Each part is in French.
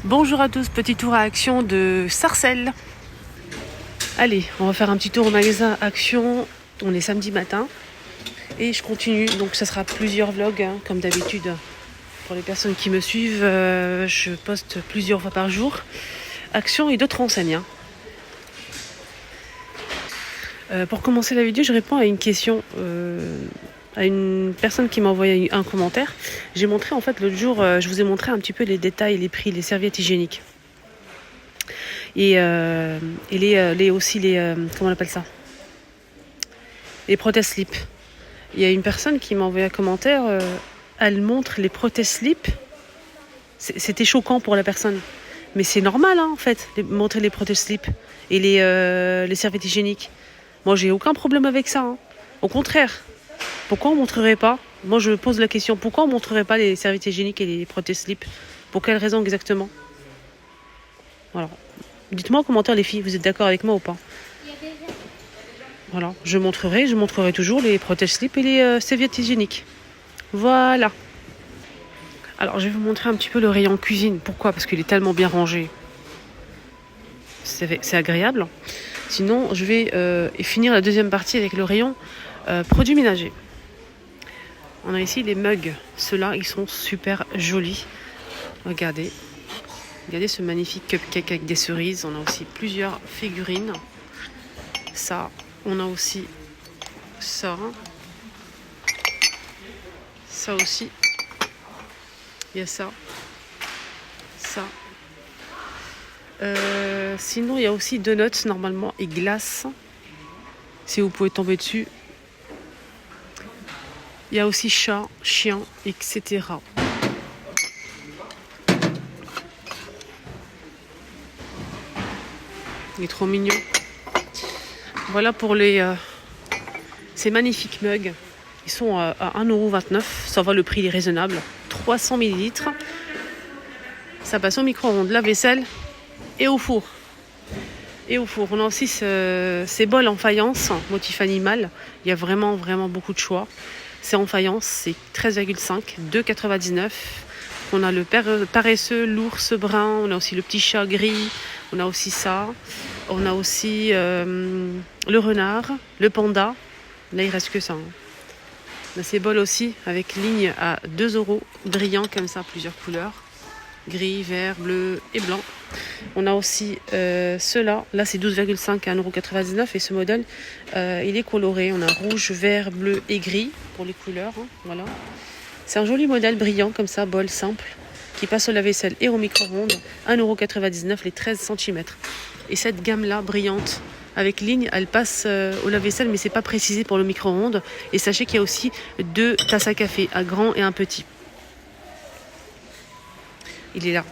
Bonjour à tous, petit tour à Action de Sarcelles. Allez, on va faire un petit tour au magasin Action. On est samedi matin et je continue. Donc ça sera plusieurs vlogs comme d'habitude. Pour les personnes qui me suivent, je poste plusieurs fois par jour. Action et d'autres enseignes. Pour commencer la vidéo, je réponds à une question à une personne qui m'a envoyé un commentaire. J'ai montré en fait l'autre jour, je vous ai montré un petit peu les détails, les prix, les serviettes hygiéniques. Et comment on appelle ça, les prothèses slip. Il y a une personne qui m'a envoyé un commentaire, elle montre les prothèses slip. C'était choquant pour la personne. Mais c'est normal en fait, montrer les prothèses slip et les serviettes hygiéniques. Moi j'ai aucun problème avec ça. Au contraire. Pourquoi on ne montrerait pas? Moi je me pose la question, pourquoi on ne montrerait pas les serviettes hygiéniques et les prothèses slip? Pour quelle raison exactement? Voilà. Dites-moi en commentaire les filles, vous êtes d'accord avec moi ou pas? Voilà, je montrerai toujours les prothèses slip et les serviettes hygiéniques. Voilà. Alors je vais vous montrer un petit peu le rayon cuisine. Pourquoi? Parce qu'il est tellement bien rangé. C'est agréable. Sinon je vais finir la deuxième partie avec le rayon produits ménagers. On a ici les mugs. Ceux-là, ils sont super jolis. Regardez. Regardez ce magnifique cupcake avec des cerises. On a aussi plusieurs figurines. Ça, on a aussi ça. Ça aussi. Il y a ça. Ça. Sinon, il y a aussi donuts normalement et glaces. Si vous pouvez tomber dessus. Il y a aussi chat, chien, etc. Il est trop mignon. Voilà pour ces magnifiques mugs. Ils sont à 1,29 €. Ça va, le prix est raisonnable. 300 ml. Ça passe au micro-ondes, lave-vaisselle et au four. On a aussi ces bols en faïence, motif animal. Il y a vraiment beaucoup de choix. C'est en faïence, c'est 13,5, 2,99. On a le paresseux, l'ours brun, on a aussi le petit chat gris, on a aussi ça. On a aussi le renard, le panda. Là, il reste que ça. On a ces bols aussi avec ligne à 2 €, brillants comme ça, plusieurs couleurs. Gris, vert, bleu et blanc. On a aussi ceux-là. Là, c'est 12,5 à 1,99 € et ce modèle, il est coloré. On a rouge, vert, bleu et gris pour les couleurs. Voilà. C'est un joli modèle brillant comme ça, bol simple, qui passe au lave-vaisselle et au micro-ondes. 1,99 € les 13 cm. Et cette gamme-là, brillante, avec ligne, elle passe au lave-vaisselle, mais c'est pas précisé pour le micro-ondes. Et sachez qu'il y a aussi 2 tasses à café, un grand et un petit. Il est là.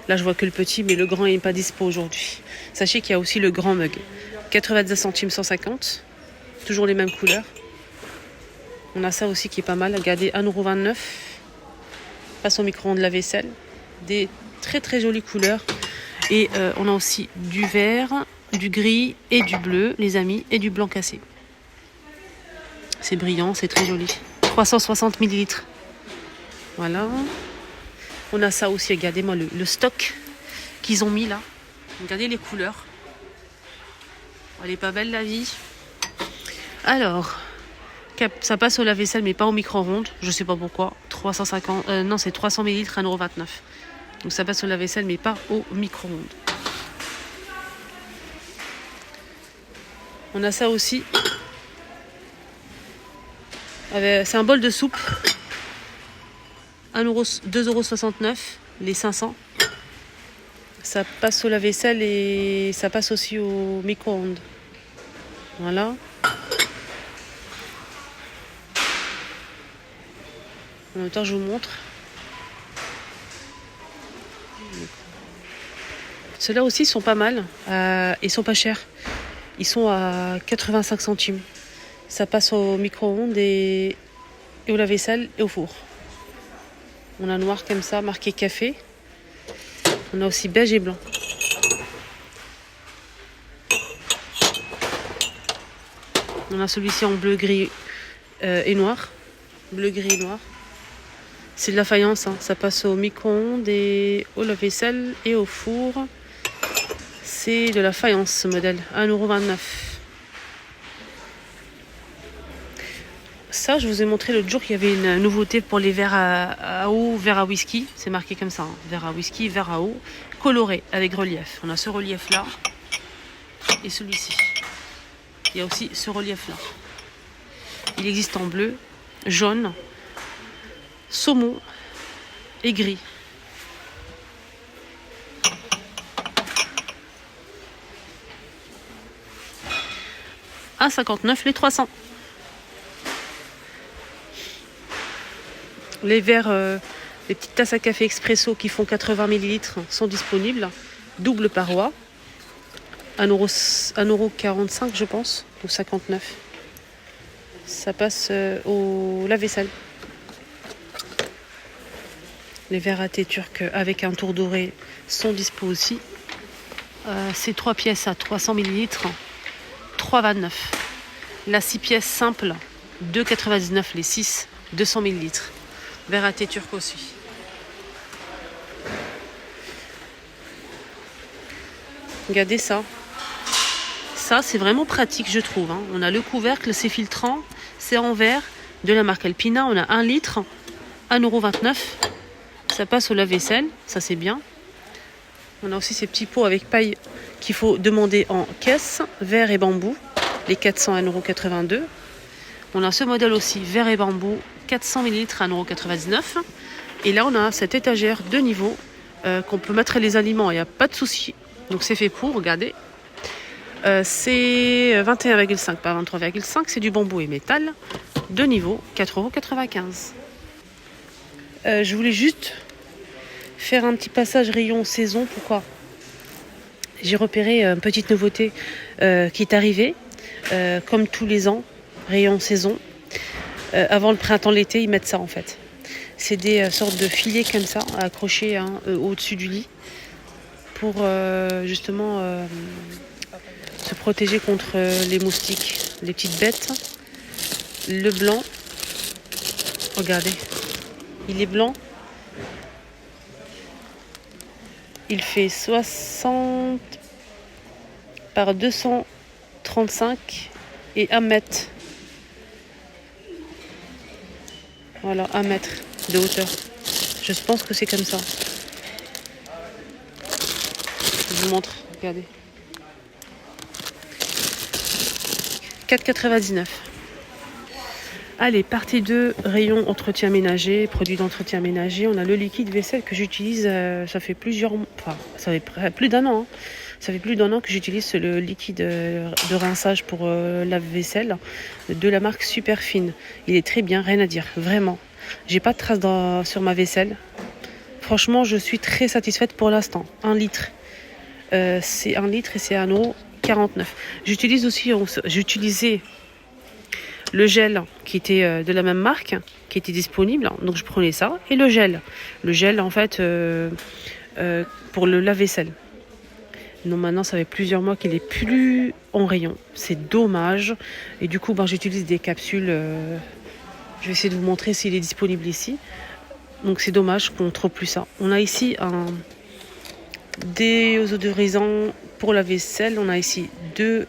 Là, je vois que le petit, mais le grand n'est pas dispo aujourd'hui. Sachez qu'il y a aussi le grand mug. 90 centimes, 150. Toujours les mêmes couleurs. On a ça aussi qui est pas mal. Regardez, 1,29 €. Passe au micro-ondes, lave-vaisselle. Des très jolies couleurs. Et on a aussi du vert, du gris et du bleu, les amis, et du blanc cassé. C'est brillant, c'est très joli. 360 ml. Voilà. On a ça aussi, regardez-moi le stock qu'ils ont mis là. Regardez les couleurs. Elle est pas belle la vie. Alors, ça passe au lave-vaisselle mais pas au micro-ondes. Je sais pas pourquoi. 350, non, c'est 300 ml, 1,29 €. Donc ça passe au lave-vaisselle mais pas au micro-ondes. On a ça aussi. C'est un bol de soupe. 2,69 €, les 500. Ça passe au lave-vaisselle et ça passe aussi au micro-ondes. Voilà. En même temps, je vous montre. Ceux-là aussi sont pas mal. Ils sont pas chers. Ils sont à 85 centimes. Ça passe au micro-ondes et au lave-vaisselle et au four. On a noir comme ça, marqué café. On a aussi beige et blanc. On a celui-ci en bleu, gris et noir. Bleu, gris et noir. C'est de la faïence, hein. Ça passe au micro-ondes et au lave-vaisselle et au four. C'est de la faïence ce modèle, 1,29 €. Ça, je vous ai montré l'autre jour qu'il y avait une nouveauté pour les verres à eau, verres à whisky. C'est marqué comme ça, hein. Verre à whisky, verre à eau, coloré avec relief. On a ce relief-là et celui-ci. Il y a aussi ce relief-là. Il existe en bleu, jaune, saumon et gris. À 59 les 300. Les verres, les petites tasses à café expresso qui font 80 ml sont disponibles. Double paroi. 1,45 € je pense, ou 59. Ça passe au lave-vaisselle. Les verres à thé turc avec un tour doré sont dispo aussi. C'est 3 pièces à 300 ml, 3,29. La 6 pièces simple, 2,99 les 6, 200 ml. Verre à thé turc aussi. Regardez ça. Ça, c'est vraiment pratique, je trouve, hein. On a le couvercle, c'est filtrant, c'est en verre, de la marque Alpina. On a 1 litre, 1,29 €. Ça passe au lave-vaisselle, ça c'est bien. On a aussi ces petits pots avec paille qu'il faut demander en caisse, verre et bambou, les 400 1,82 €. On a ce modèle aussi, verre et bambou, 400 ml, 1,99 €. Et là, on a cette étagère de niveau qu'on peut mettre les aliments, il n'y a pas de souci. Donc c'est fait pour, regardez. C'est 21,5, pas 23,5, c'est du bambou et métal. De niveau, 4,95 €. Je voulais juste faire un petit passage rayon saison. Pourquoi ? J'ai repéré une petite nouveauté qui est arrivée, comme tous les ans, rayon saison. Avant le printemps, l'été, ils mettent ça en fait. C'est des sortes de filets comme ça, accrochés au-dessus du lit, pour justement se protéger contre les moustiques, les petites bêtes. Le blanc, regardez, il est blanc. Il fait 60 par 235 et 1 mètre. Voilà, 1 mètre de hauteur. Je pense que c'est comme ça. Je vous montre, regardez. 4,99 €. Allez, partie 2, rayon entretien ménager, produits d'entretien ménager. On a le liquide vaisselle que j'utilise, ça fait plus d'un an. Hein. Ça fait plus d'un an que j'utilise le liquide de rinçage pour lave-vaisselle de la marque Superfine. Il est très bien, rien à dire, vraiment. J'ai pas de traces sur ma vaisselle. Franchement, je suis très satisfaite pour l'instant. 1 litre. C'est 1 litre et c'est 1,49 €. J'utilisais le gel qui était de la même marque, qui était disponible. Donc je prenais ça et le gel. Le gel en fait pour le lave-vaisselle. Non, maintenant ça fait plusieurs mois qu'il est plus en rayon. C'est dommage. Et du coup, j'utilise des capsules. Je vais essayer de vous montrer s'il est disponible ici. Donc c'est dommage qu'on ne trouve plus ça. On a ici un déodorisant pour la vaisselle. On a ici 2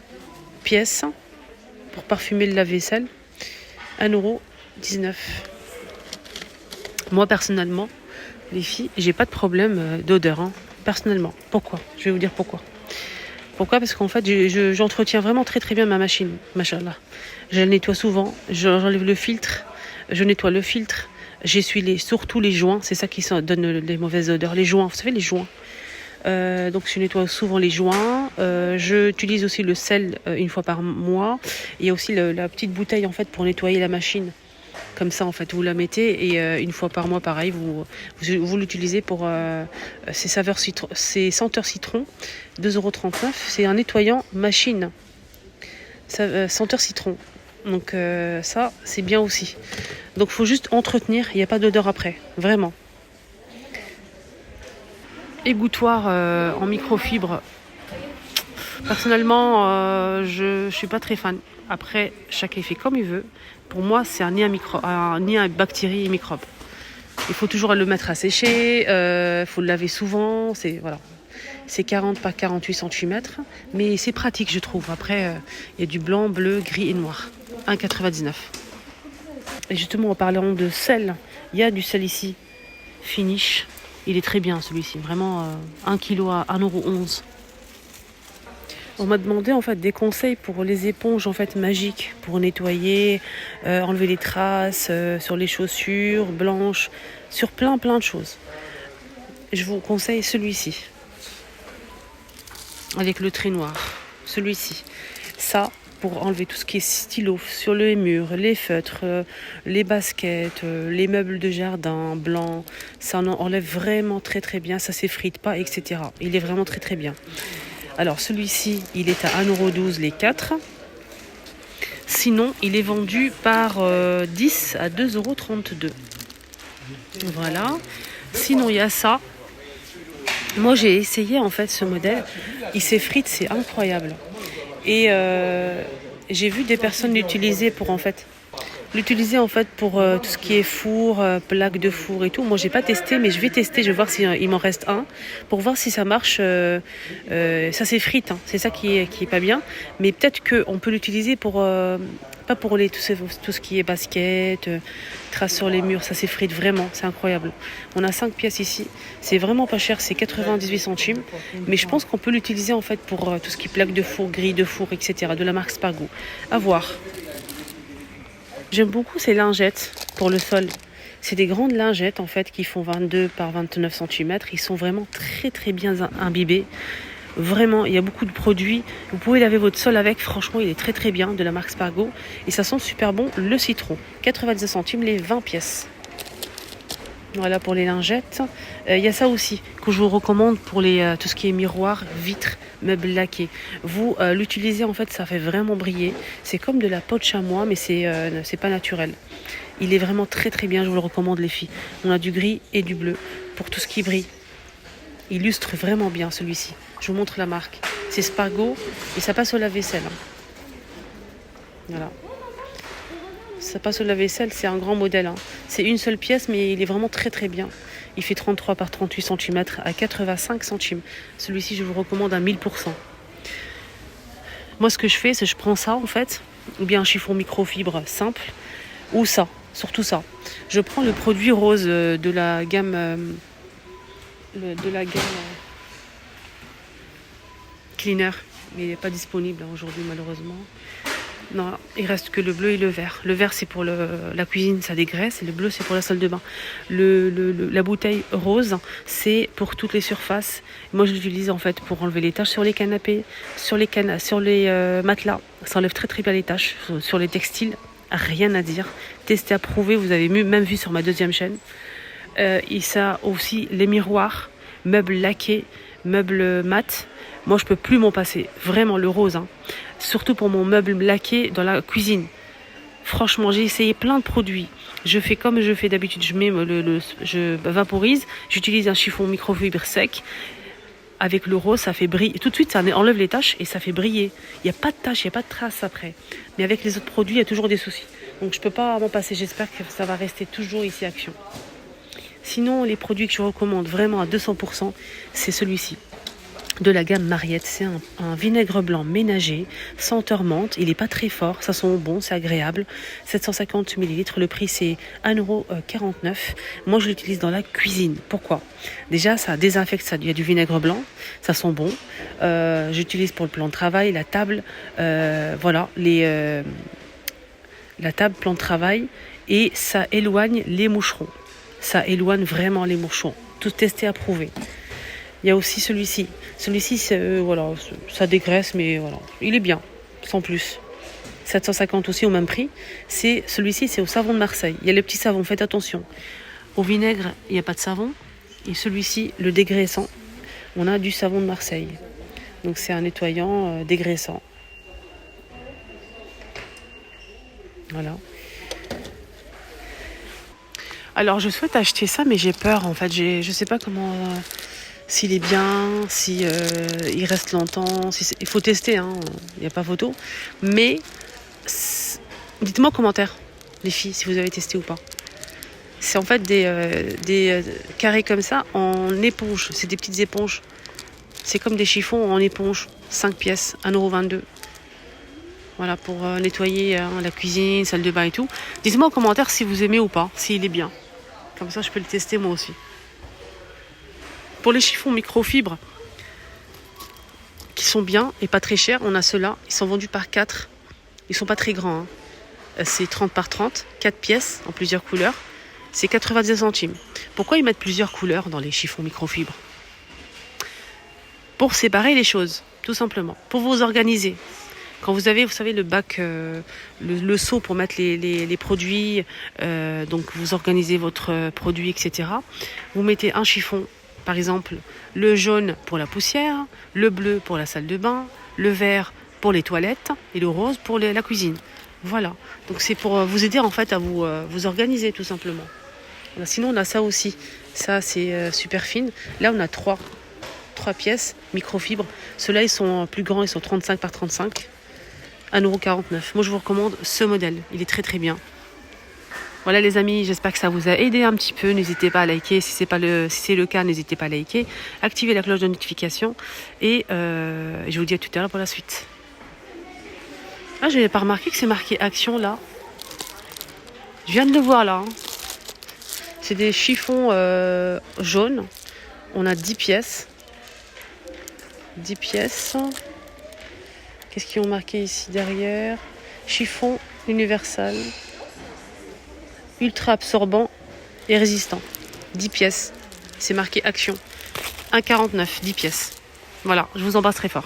pièces pour parfumer le lave-vaisselle. 1,19 €. Moi personnellement, les filles, j'ai pas de problème d'odeur, hein, personnellement. Pourquoi ? Je vais vous dire pourquoi. Pourquoi ? Parce qu'en fait, j'entretiens vraiment très très bien ma machine, machallah. Je la nettoie souvent, j'enlève le filtre, je nettoie le filtre, j'essuie surtout les joints, c'est ça qui donne les mauvaises odeurs. Les joints, vous savez, les joints. Donc je nettoie souvent les joints. J'utilise aussi le sel une fois par mois. Il y a aussi la petite bouteille en fait pour nettoyer la machine. Comme ça en fait, vous la mettez et une fois par mois pareil, vous l'utilisez pour ces senteurs citron. 2,39 €. C'est un nettoyant machine. Senteur citron. Donc ça c'est bien aussi. Donc il faut juste entretenir, il n'y a pas d'odeur après, vraiment. Égouttoir en microfibre. Personnellement, je suis pas très fan. Après, chacun fait comme il veut. Pour moi, c'est un nid à bactéries et microbes. Il faut toujours le mettre à sécher, faut le laver souvent, c'est 40 par 48 cm, mais c'est pratique je trouve. Après, il y a du blanc, bleu, gris et noir. 1,99 €. Et justement, en parlant de sel, il y a du sel ici, Finish. Il est très bien celui-ci, vraiment 1 kg à 1,11 €. On m'a demandé en fait des conseils pour les éponges en fait magiques pour nettoyer, enlever les traces sur les chaussures blanches, sur plein de choses. Je vous conseille celui-ci avec le trait noir, celui-ci. Ça pour enlever tout ce qui est stylo sur les murs, les feutres, les baskets, les meubles de jardin blancs. Ça en enlève vraiment très bien, ça s'effrite pas, etc. Il est vraiment très bien. Alors celui-ci, il est à 1,12 € les 4. Sinon, il est vendu par 10 à 2,32 €. Voilà. Sinon, il y a ça. Moi, j'ai essayé en fait ce modèle. Il s'effrite, c'est incroyable. Et j'ai vu des personnes l'utiliser pour tout ce qui est four, plaque de four et tout. Moi, j'ai pas testé, mais je vais tester. Je vais voir s'il m'en reste un pour voir si ça marche. Ça s'effrite, hein. C'est ça qui est pas bien. Mais peut-être qu'on peut l'utiliser pour pas pour tout ce qui est basket, traces sur les murs. Ça s'effrite vraiment. C'est incroyable. On a 5 pièces ici. C'est vraiment pas cher. C'est 98 centimes. Mais je pense qu'on peut l'utiliser en fait pour tout ce qui est plaque de four, grille de four, etc. De la marque Spargo. À voir. J'aime beaucoup ces lingettes pour le sol. C'est des grandes lingettes en fait qui font 22 par 29 cm. Ils sont vraiment très bien imbibés. Vraiment, il y a beaucoup de produits. Vous pouvez laver votre sol avec. Franchement, il est très bien de la marque Spargo. Et ça sent super bon le citron. 90 centimes les 20 pièces. Voilà pour les lingettes. Il y a ça aussi que je vous recommande pour tout ce qui est miroir, vitres, meubles laqués. Vous l'utilisez en fait, ça fait vraiment briller. C'est comme de la peau de chamois, mais c'est pas naturel. Il est vraiment très bien. Je vous le recommande les filles. On a du gris et du bleu pour tout ce qui brille. Il illustre vraiment bien celui-ci. Je vous montre la marque. C'est Spargo et ça passe au lave-vaisselle. Voilà. Ça passe au lave-vaisselle, c'est un grand modèle. Hein. C'est une seule pièce, mais il est vraiment très bien. Il fait 33 par 38 cm à 85 centimes. Celui-ci, je vous recommande à 1000%. Moi, ce que je fais, c'est que je prends ça, en fait, ou bien un chiffon microfibre simple, ou ça, surtout ça. Je prends le produit rose de la gamme... Cleaner, mais il n'est pas disponible aujourd'hui, malheureusement. Non, il reste que le bleu et le vert. Le vert, c'est pour la cuisine, ça dégraisse. Et le bleu, c'est pour la salle de bain. La bouteille rose, c'est pour toutes les surfaces. Moi, je l'utilise en fait pour enlever les taches sur les canapés, sur les matelas. Ça enlève très bien les taches. Sur les textiles, rien à dire. Testé, approuvé. Vous avez même vu sur ma deuxième chaîne. Et ça aussi, les miroirs, meubles laqués, meubles mat. Moi, je peux plus m'en passer. Vraiment, le rose. Hein. Surtout pour mon meuble laqué dans la cuisine. Franchement, j'ai essayé plein de produits. Je fais comme je fais d'habitude. Je vaporise. J'utilise un chiffon microfibre sec. Avec le rose, ça fait briller. Tout de suite, ça enlève les taches et ça fait briller. Il n'y a pas de taches, il n'y a pas de traces après. Mais avec les autres produits, il y a toujours des soucis. Donc, je ne peux pas m'en passer. J'espère que ça va rester toujours ici Action. Sinon, les produits que je recommande vraiment à 200%, c'est celui-ci. De la gamme Mariette, c'est un vinaigre blanc ménager, senteur menthe, il n'est pas très fort, ça sent bon, c'est agréable, 750 ml, le prix c'est 1,49 €. Moi je l'utilise dans la cuisine, pourquoi? Déjà ça désinfecte, il y a du vinaigre blanc, ça sent bon, j'utilise pour le plan de travail, la table, voilà, la table, plan de travail, et ça éloigne les moucherons, ça éloigne vraiment les moucherons, tout testé, approuvé. Il y a aussi celui-ci. Celui-ci, voilà, ça dégraisse, mais voilà, il est bien, sans plus. 750 aussi au même prix. Celui-ci, c'est au savon de Marseille. Il y a les petits savons, faites attention. Au vinaigre, il n'y a pas de savon. Et celui-ci, le dégraissant, on a du savon de Marseille. Donc c'est un nettoyant dégraissant. Voilà. Alors je souhaite acheter ça, mais j'ai peur en fait. Je sais pas comment... s'il est bien, si il reste longtemps, il faut tester, hein, il n'y a pas photo. Mais dites-moi en commentaire, les filles, si vous avez testé ou pas. C'est en fait des carrés comme ça en éponge. C'est des petites éponges. C'est comme des chiffons en éponge. 5 pièces, 1,22 €. Voilà, pour nettoyer la cuisine, salle de bain et tout. Dites-moi en commentaire si vous aimez ou pas, s'il est bien. Comme ça, je peux le tester moi aussi. Pour les chiffons microfibres, qui sont bien et pas très chers, on a ceux-là. Ils sont vendus par 4. Ils sont pas très grands. C'est 30 par 30, 4 pièces en plusieurs couleurs. C'est 90 centimes. Pourquoi ils mettent plusieurs couleurs dans les chiffons microfibres? Pour séparer les choses, tout simplement. Pour vous organiser. Quand vous avez, vous savez, le bac, le seau pour mettre les produits, donc vous organisez votre produit, etc. Vous mettez un chiffon, par exemple, le jaune pour la poussière, le bleu pour la salle de bain, le vert pour les toilettes et le rose pour la cuisine. Voilà. Donc c'est pour vous aider en fait à vous organiser tout simplement. Voilà. Sinon on a ça aussi. Ça c'est super fine. Là on a 3 pièces microfibres. Ceux-là ils sont plus grands, ils sont 35 par 35. 1,49 €. Moi je vous recommande ce modèle. Il est très très bien. Voilà les amis, j'espère que ça vous a aidé un petit peu. N'hésitez pas à liker. Si c'est le cas, n'hésitez pas à liker. Activez la cloche de notification. Et je vous dis à tout à l'heure pour la suite. Ah, je n'avais pas remarqué que c'est marqué action là. Je viens de le voir là. C'est des chiffons jaunes. On a 10 pièces. 10 pièces. Qu'est-ce qu'ils ont marqué ici derrière? Chiffon universal. Ultra absorbant et résistant. 10 pièces. C'est marqué action. 1,49 €, 10 pièces. Voilà, je vous embrasse très fort.